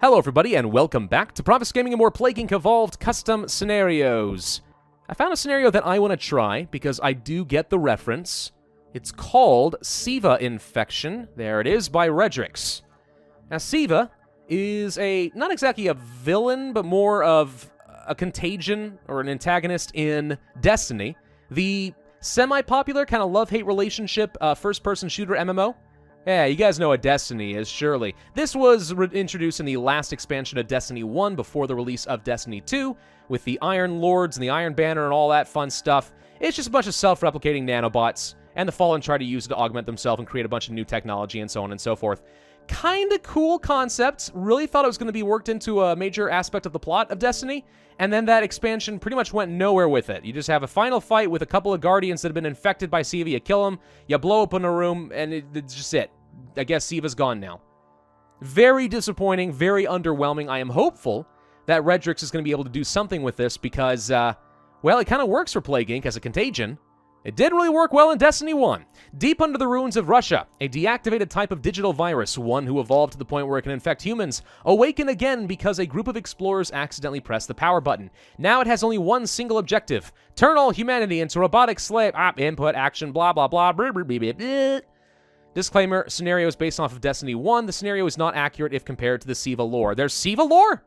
Hello everybody, and welcome back to Pravus Gaming and more Plague Inc. Evolved Custom Scenarios. I found a scenario that I want to try, because I do get the reference. It's called Seva Infection. There it is, by Redrix. Now, Seva is not exactly a villain, but more of a contagion, or an antagonist in Destiny. The semi-popular kind of love-hate relationship first-person shooter MMO. Yeah, you guys know what Destiny is, surely. This was introduced in the last expansion of Destiny 1 before the release of Destiny 2, with the Iron Lords and the Iron Banner and all that fun stuff. It's just a bunch of self-replicating nanobots, and the Fallen try to use it to augment themselves and create a bunch of new technology and so on and so forth. Kinda cool concept. Really thought it was going to be worked into a major aspect of the plot of Destiny, and then that expansion pretty much went nowhere with it. You just have a final fight with a couple of Guardians that have been infected by Seva. You kill them, you blow open a room, and it's just it. I guess Seva's gone now. Very disappointing, very underwhelming. I am hopeful that Redrix is going to be able to do something with this because, well, it kind of works for Plague Inc. as a contagion. It didn't really work well in Destiny 1. Deep under the ruins of Russia, a deactivated type of digital virus, one who evolved to the point where it can infect humans, awaken again because a group of explorers accidentally pressed the power button. Now it has only one single objective: turn all humanity into robotic slave. Input, action, blah, blah, blah. Blah, blah, blah, blah, blah. Disclaimer, scenario is based off of Destiny 1. The scenario is not accurate if compared to the Seva lore. There's Seva lore?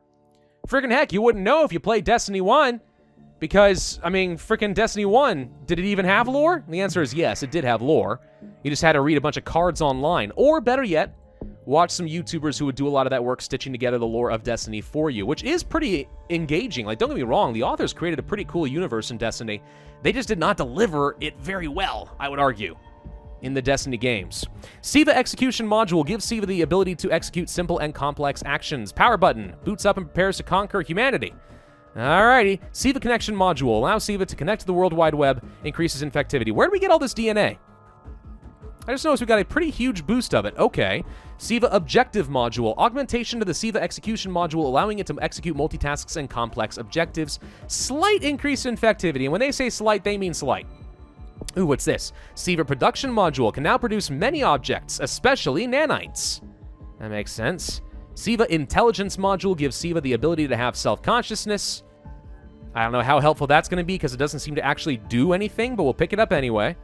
Friggin' heck, you wouldn't know if you played Destiny 1. Because, I mean, frickin' Destiny 1, did it even have lore? The answer is yes, it did have lore. You just had to read a bunch of cards online. Or, better yet, watch some YouTubers who would do a lot of that work stitching together the lore of Destiny for you, which is pretty engaging. Like, don't get me wrong, the authors created a pretty cool universe in Destiny. They just did not deliver it very well, I would argue, in the Destiny games. Seva Execution Module gives Seva the ability to execute simple and complex actions. Power button boots up and prepares to conquer humanity. Alrighty, Seva Connection Module allows Seva to connect to the World Wide Web, increases infectivity. Where do we get all this DNA? I just noticed we got a pretty huge boost of it. Okay. Seva Objective Module, augmentation to the Seva Execution Module, allowing it to execute multitasks and complex objectives. Slight increase in infectivity, and when they say slight, they mean slight. Ooh, what's this? Seva Production Module can now produce many objects, especially nanites. That makes sense. Seva Intelligence Module gives Seva the ability to have self-consciousness. I don't know how helpful that's going to be because it doesn't seem to actually do anything, but we'll pick it up anyway.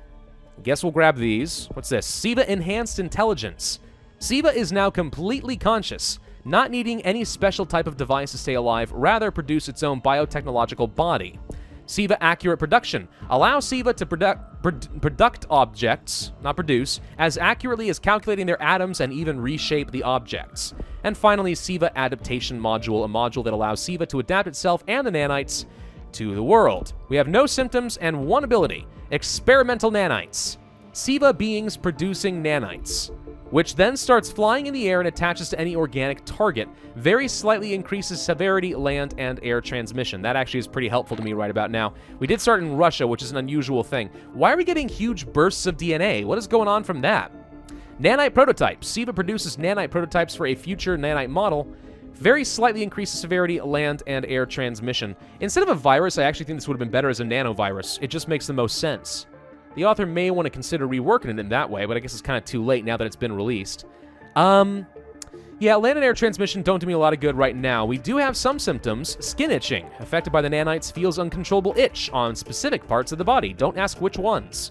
Guess we'll grab these. What's this? Seva Enhanced Intelligence. Seva is now completely conscious, not needing any special type of device to stay alive, rather produce its own biotechnological body. Seva Accurate Production allows Seva to product objects, not produce, as accurately as calculating their atoms and even reshape the objects. And finally, Seva Adaptation Module, a module that allows Seva to adapt itself and the nanites to the world. We have no symptoms and one ability: experimental nanites. Seva beings producing nanites, which then starts flying in the air and attaches to any organic target. Very slightly increases severity, land, and air transmission. That actually is pretty helpful to me right about now. We did start in Russia, which is an unusual thing. Why are we getting huge bursts of DNA? What is going on from that? Nanite prototypes. Seva produces nanite prototypes for a future nanite model. Very slightly increases severity, land, and air transmission. Instead of a virus, I actually think this would have been better as a nanovirus. It just makes the most sense. The author may want to consider reworking it in that way, but I guess it's kind of too late now that it's been released. Yeah, land and air transmission don't do me a lot of good right now. We do have some symptoms. Skin itching. Affected by the nanites, feels uncontrollable itch on specific parts of the body. Don't ask which ones.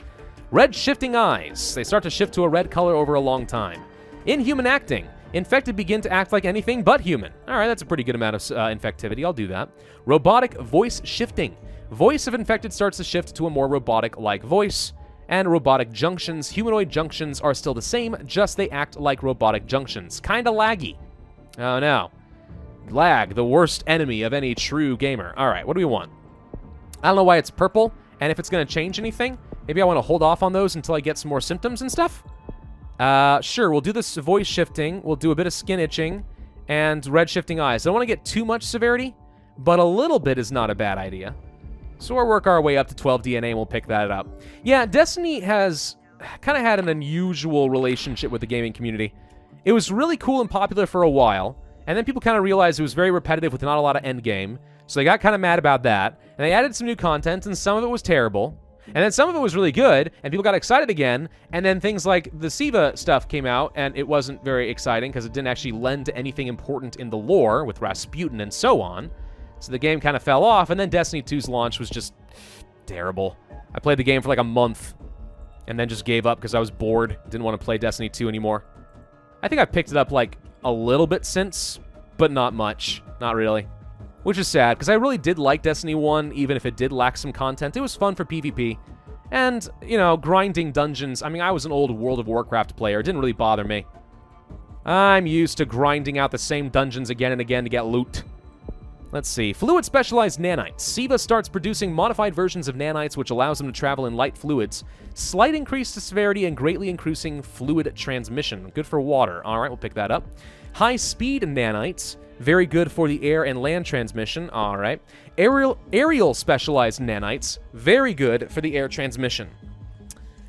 Red shifting eyes. They start to shift to a red color over a long time. Inhuman acting. Infected begin to act like anything but human. All right, that's a pretty good amount of infectivity. I'll do that. Robotic voice shifting. Voice of infected starts to shift to a more robotic-like voice. And robotic junctions. Humanoid junctions are still the same, just they act like robotic junctions. Kinda laggy. Oh no. Lag, the worst enemy of any true gamer. Alright, what do we want? I don't know why it's purple, and if it's going to change anything, maybe I want to hold off on those until I get some more symptoms and stuff? Sure, we'll do this voice shifting, we'll do a bit of skin itching, and red shifting eyes. I don't want to get too much severity, but a little bit is not a bad idea. So we'll work our way up to 12 DNA and we'll pick that up. Yeah, Destiny has kind of had an unusual relationship with the gaming community. It was really cool and popular for a while, and then people kind of realized it was very repetitive with not a lot of endgame, so they got kind of mad about that, and they added some new content, and some of it was terrible. And then some of it was really good, and people got excited again, and then things like the SIVA stuff came out, and it wasn't very exciting because it didn't actually lend to anything important in the lore with Rasputin and so on. So the game kind of fell off, and then Destiny 2's launch was just terrible. I played the game for like a month, and then just gave up because I was bored. Didn't want to play Destiny 2 anymore. I think I picked it up like a little bit since, but not much. Not really. Which is sad, because I really did like Destiny 1, even if it did lack some content. It was fun for PvP. And, you know, grinding dungeons. I mean, I was an old World of Warcraft player. It didn't really bother me. I'm used to grinding out the same dungeons again and again to get loot. Let's see. Fluid-specialized nanites. SIVA starts producing modified versions of nanites, which allows them to travel in light fluids. Slight increase to severity and greatly increasing fluid transmission. Good for water. All right, we'll pick that up. High-speed nanites. Very good for the air and land transmission. All right. Aerial specialized nanites. Very good for the air transmission.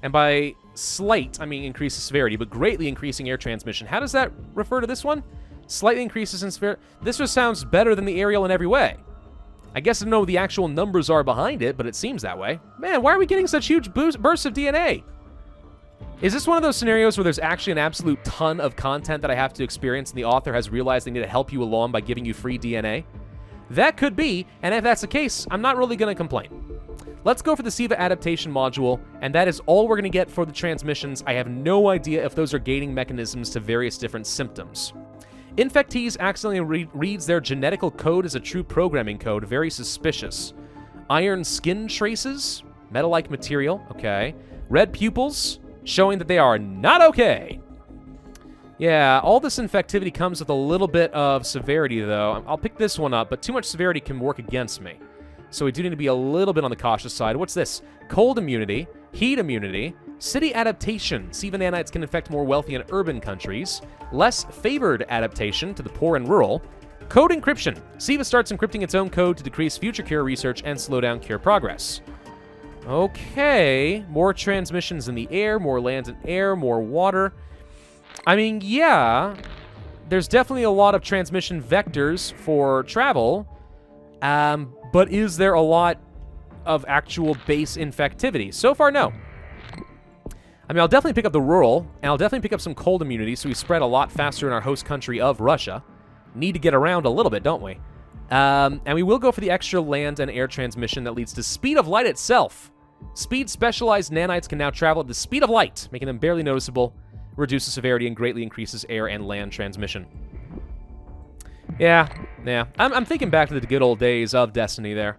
And by slight, I mean increase the severity, but greatly increasing air transmission. How does that refer to this one? Slightly increases in severity. This just sounds better than the aerial in every way. I guess I don't know what the actual numbers are behind it, but it seems that way. Man, why are we getting such huge bursts of DNA? Is this one of those scenarios where there's actually an absolute ton of content that I have to experience and the author has realized they need to help you along by giving you free DNA? That could be, and if that's the case, I'm not really going to complain. Let's go for the SIVA adaptation module, and that is all we're going to get for the transmissions. I have no idea if those are gating mechanisms to various different symptoms. Infectees accidentally reads their genetical code as a true programming code. Very suspicious. Iron skin traces. Metal-like material. Okay. Red pupils. Showing that they are not okay. Yeah, all this infectivity comes with a little bit of severity, though. I'll pick this one up, but too much severity can work against me. So we do need to be a little bit on the cautious side. What's this? Cold immunity. Heat immunity. City adaptation. SIVA nanites can infect more wealthy and urban countries. Less favored adaptation to the poor and rural. Code encryption. SIVA starts encrypting its own code to decrease future cure research and slow down cure progress. Okay. More transmissions in the air, more land and air, more water. I mean, yeah. There's definitely a lot of transmission vectors for travel. But is there a lot of actual base infectivity? So far, no. I mean, I'll definitely pick up the rural, and I'll definitely pick up some cold immunity, so we spread a lot faster in our host country of Russia. Need to get around a little bit, don't we? And we will go for the extra land and air transmission that leads to speed of light itself. Speed-specialized nanites can now travel at the speed of light, making them barely noticeable, reduces severity, and greatly increases air and land transmission. Yeah. I'm thinking back to the good old days of Destiny there.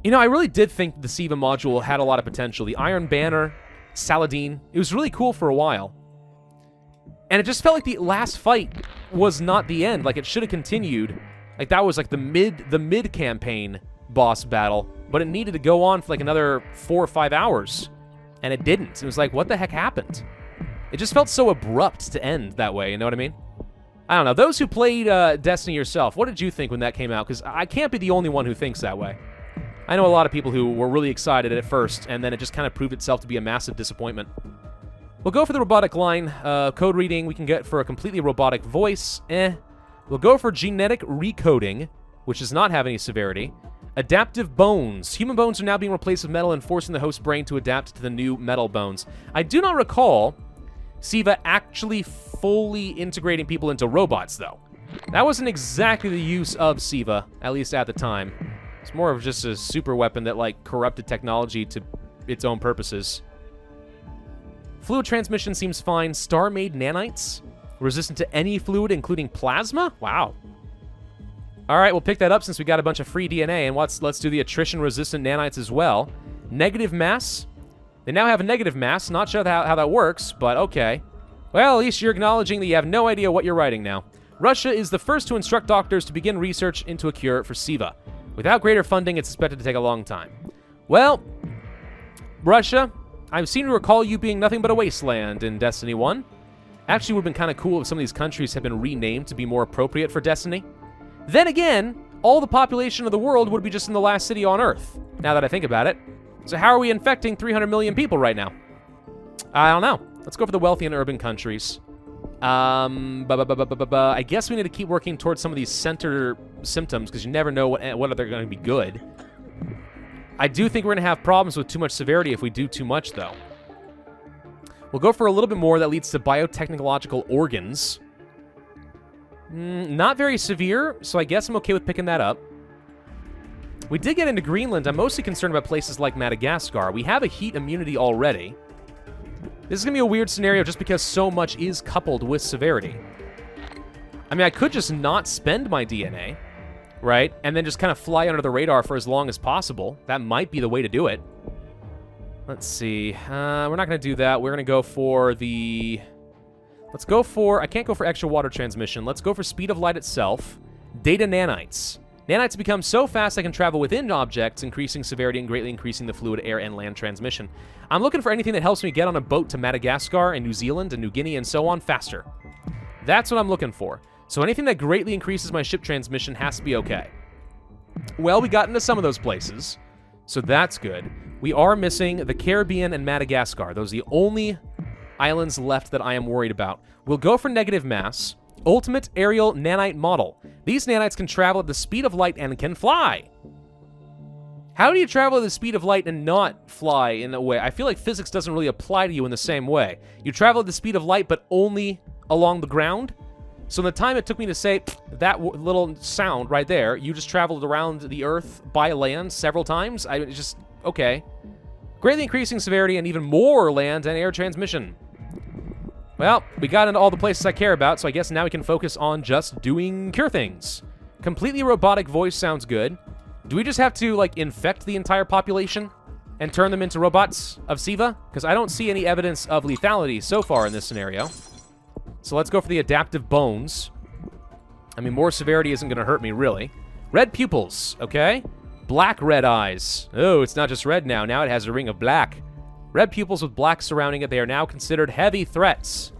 You know, I really did think the SIVA module had a lot of potential. The Iron Banner, Saladin, it was really cool for a while. And it just felt like the last fight was not the end. Like, it should have continued. Like, that was like the mid-campaign boss battle. But it needed to go on for like another 4 or 5 hours. And it didn't. It was like, what the heck happened? It just felt so abrupt to end that way, you know what I mean? I don't know. Those who played Destiny yourself, what did you think when that came out? Because I can't be the only one who thinks that way. I know a lot of people who were really excited at first, and then it just kind of proved itself to be a massive disappointment. We'll go for the robotic line. Code reading we can get for a completely robotic voice. We'll go for genetic recoding, which does not have any severity. Adaptive bones. Human bones are now being replaced with metal and forcing the host brain to adapt to the new metal bones. I do not recall SIVA actually fully integrating people into robots, though. That wasn't exactly the use of SIVA, at least at the time. It's more of just a super weapon that, like, corrupted technology to its own purposes. Fluid transmission seems fine. Star-made nanites. Resistant to any fluid, including plasma? Wow. All right, we'll pick that up since we got a bunch of free DNA, and let's do the attrition-resistant nanites as well. Negative mass. They now have a negative mass. Not sure how that works, but okay. Well, at least you're acknowledging that you have no idea what you're writing now. Russia is the first to instruct doctors to begin research into a cure for SIVA. Without greater funding, it's expected to take a long time. Well, Russia, I seem to recall you being nothing but a wasteland in Destiny 1. Actually, it would have been kind of cool if some of these countries had been renamed to be more appropriate for Destiny. Then again, all the population of the world would be just in the last city on Earth, now that I think about it. So how are we infecting 300 million people right now? I don't know. Let's go for the wealthy and urban countries. I guess we need to keep working towards some of these center symptoms, because you never know what are going to be good. I do think we're going to have problems with too much severity if we do too much, though. We'll go for a little bit more that leads to biotechnological organs. Not very severe, so I guess I'm okay with picking that up. We did get into Greenland. I'm mostly concerned about places like Madagascar. We have a heat immunity already. This is going to be a weird scenario just because so much is coupled with severity. I mean, I could just not spend my DNA, right? And then just kind of fly under the radar for as long as possible. That might be the way to do it. Let's see. We're not going to do that. We're going to go for the... Let's go for... I can't go for extra water transmission. Let's go for speed of light itself. Data nanites. Nanites become so fast they can travel within objects, increasing severity and greatly increasing the fluid, air, and land transmission. I'm looking for anything that helps me get on a boat to Madagascar and New Zealand and New Guinea and so on faster. That's what I'm looking for. So anything that greatly increases my ship transmission has to be okay. Well, we got into some of those places, so that's good. We are missing the Caribbean and Madagascar. Those are the only islands left that I am worried about. We'll go for negative mass. Ultimate aerial nanite model. These nanites can travel at the speed of light and can fly. How do you travel at the speed of light and not fly in a way? I feel like physics doesn't really apply to you in the same way. You travel at the speed of light, but only along the ground. So in the time it took me to say that little sound right there, you just traveled around the Earth by land several times. I just, okay. Greatly increasing severity and even more land and air transmission. Well, we got into all the places I care about, so I guess now we can focus on just doing cure things. Completely robotic voice sounds good. Do we just have to, like, infect the entire population and turn them into robots of SIVA? Because I don't see any evidence of lethality so far in this scenario. So let's go for the adaptive bones. I mean, more severity isn't going to hurt me, really. Red pupils, okay? Black red eyes. Oh, it's not just red now. Now it has a ring of black. Red pupils with black surrounding it. They are now considered heavy threats.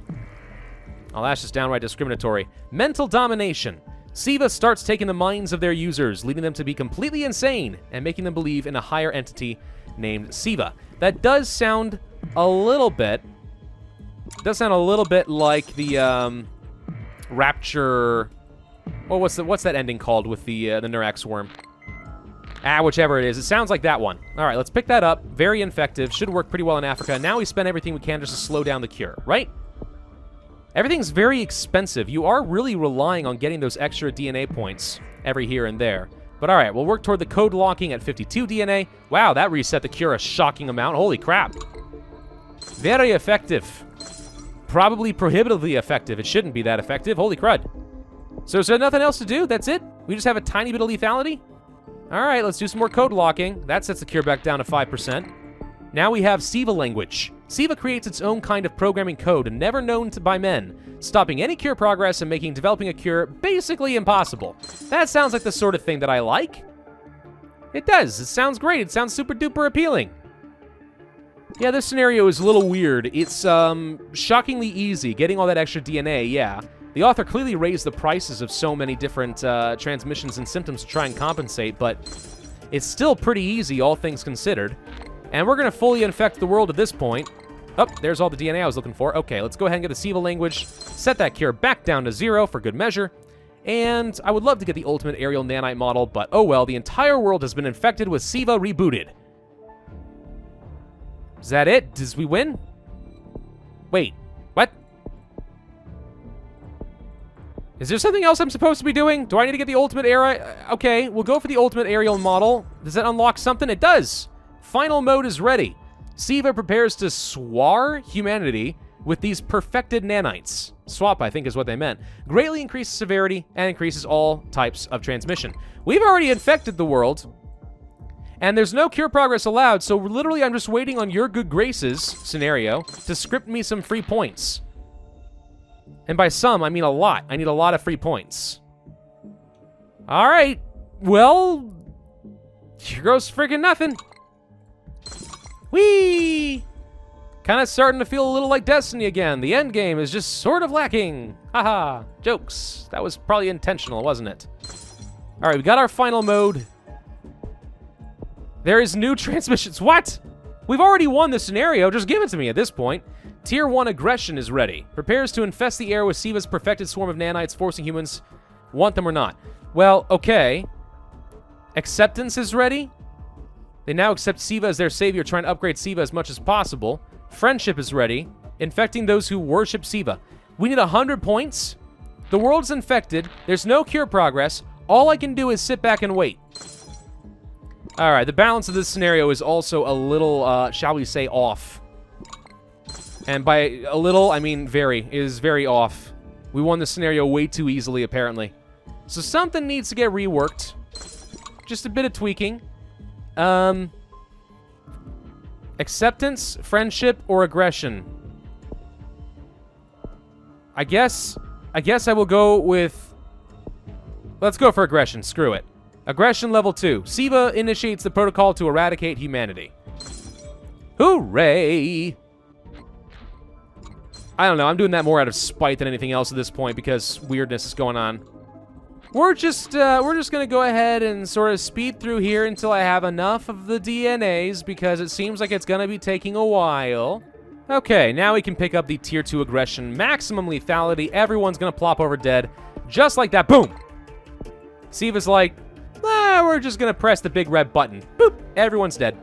Oh, that's just downright discriminatory. Mental domination. SIVA starts taking the minds of their users, leading them to be completely insane and making them believe in a higher entity named SIVA. That does sound a little bit... Does sound a little bit like the Rapture... Well, what's that ending called with the Neurax worm? Whichever it is. It sounds like that one. All right, let's pick that up. Very effective. Should work pretty well in Africa. Now we spend everything we can just to slow down the cure, right? Everything's very expensive. You are really relying on getting those extra DNA points every here and there. But all right, we'll work toward the code locking at 52 DNA. Wow, that reset the cure a shocking amount. Holy crap. Very effective. Probably prohibitively effective. It shouldn't be that effective. Holy crud. So is there nothing else to do? That's it? We just have a tiny bit of lethality? All right, let's do some more code locking. That sets the cure back down to 5%. Now we have SIVA language. SIVA creates its own kind of programming code never known by men, stopping any cure progress and making developing a cure basically impossible. That sounds like the sort of thing that I like. It does. It sounds great. It sounds super duper appealing. Yeah, this scenario is a little weird. It's shockingly easy, getting all that extra DNA, yeah. The author clearly raised the prices of so many different transmissions and symptoms to try and compensate, but it's still pretty easy, all things considered. And we're going to fully infect the world at this point. Oh, there's all the DNA I was looking for. Okay, let's go ahead and get the SIVA language, set that cure back down to 0 for good measure. And I would love to get the ultimate aerial nanite model, but oh well, the entire world has been infected with SIVA rebooted. Is that it? Does we win? Wait, what? Is there something else I'm supposed to be doing? Do I need to get the ultimate aerial? Okay, we'll go for the ultimate aerial model. Does that unlock something? It does. Final mode is ready. SIVA prepares to swar humanity with these perfected nanites. Swap, I think, is what they meant. Greatly increases severity and increases all types of transmission. We've already infected the world, and there's no cure progress allowed, so literally I'm just waiting on your good graces scenario to script me some free points. And by some, I mean a lot. I need a lot of free points. All right. Well, here goes friggin' nothing. Whee! Kind of starting to feel a little like Destiny again. The end game is just sort of lacking. Haha. Jokes. That was probably intentional, wasn't it? All right, we got our final mode. There is new transmissions. What? We've already won the scenario. Just give it to me at this point. Tier 1 aggression is ready. Prepares to infest the air with SIVA's perfected swarm of nanites, forcing humans, want them or not. Well, okay. Acceptance is ready. They now accept Seva as their savior, trying to upgrade Seva as much as possible. Friendship is ready. Infecting those who worship Seva. We need 100 points. The world's infected. There's no cure progress. All I can do is sit back and wait. Alright, the balance of this scenario is also a little, shall we say, off. And by a little, I mean very. It is very off. We won this scenario way too easily, apparently. So something needs to get reworked. Just a bit of tweaking. Acceptance, friendship, or aggression? I guess I will go with... Let's go for aggression. Screw it. Aggression level 2. Seva initiates the protocol to eradicate humanity. Hooray! I don't know. I'm doing that more out of spite than anything else at this point because weirdness is going on. We're just gonna go ahead and sort of speed through here until I have enough of the DNAs because it seems like it's gonna be taking a while. Okay, now we can pick up the Tier 2 aggression. Maximum lethality. Everyone's gonna plop over dead. Just like that. Boom! Seva's like, we're just gonna press the big red button. Boop! Everyone's dead.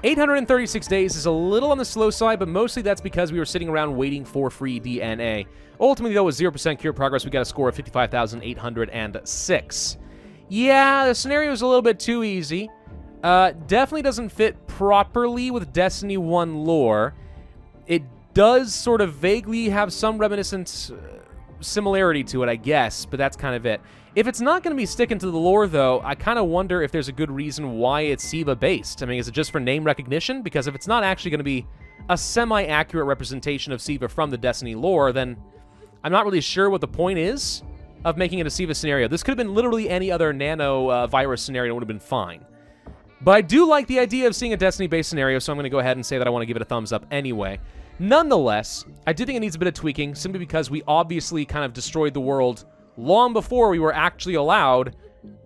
836 days is a little on the slow side, but mostly that's because we were sitting around waiting for free DNA. Ultimately, though, with 0% cure progress, we got a score of 55,806. Yeah, the scenario is a little bit too easy. Definitely doesn't fit properly with Destiny 1 lore. It does sort of vaguely have some reminiscent similarity to it, I guess, but that's kind of it. If it's not going to be sticking to the lore, though, I kind of wonder if there's a good reason why it's Seva-based. I mean, is it just for name recognition? Because if it's not actually going to be a semi-accurate representation of Seva from the Destiny lore, then I'm not really sure what the point is of making it a Seva scenario. This could have been literally any other nano virus scenario and it would have been fine. But I do like the idea of seeing a Destiny-based scenario, so I'm going to go ahead and say that I want to give it a thumbs up anyway. Nonetheless, I do think it needs a bit of tweaking, simply because we obviously kind of destroyed the world long before we were actually allowed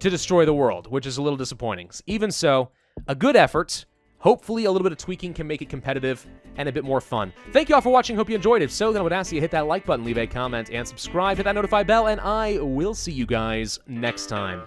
to destroy the world, which is a little disappointing. Even so, a good effort. Hopefully a little bit of tweaking can make it competitive and a bit more fun. Thank you all for watching. Hope you enjoyed. If so, then I would ask you to hit that like button, leave a comment, and subscribe, hit that notify bell, and I will see you guys next time.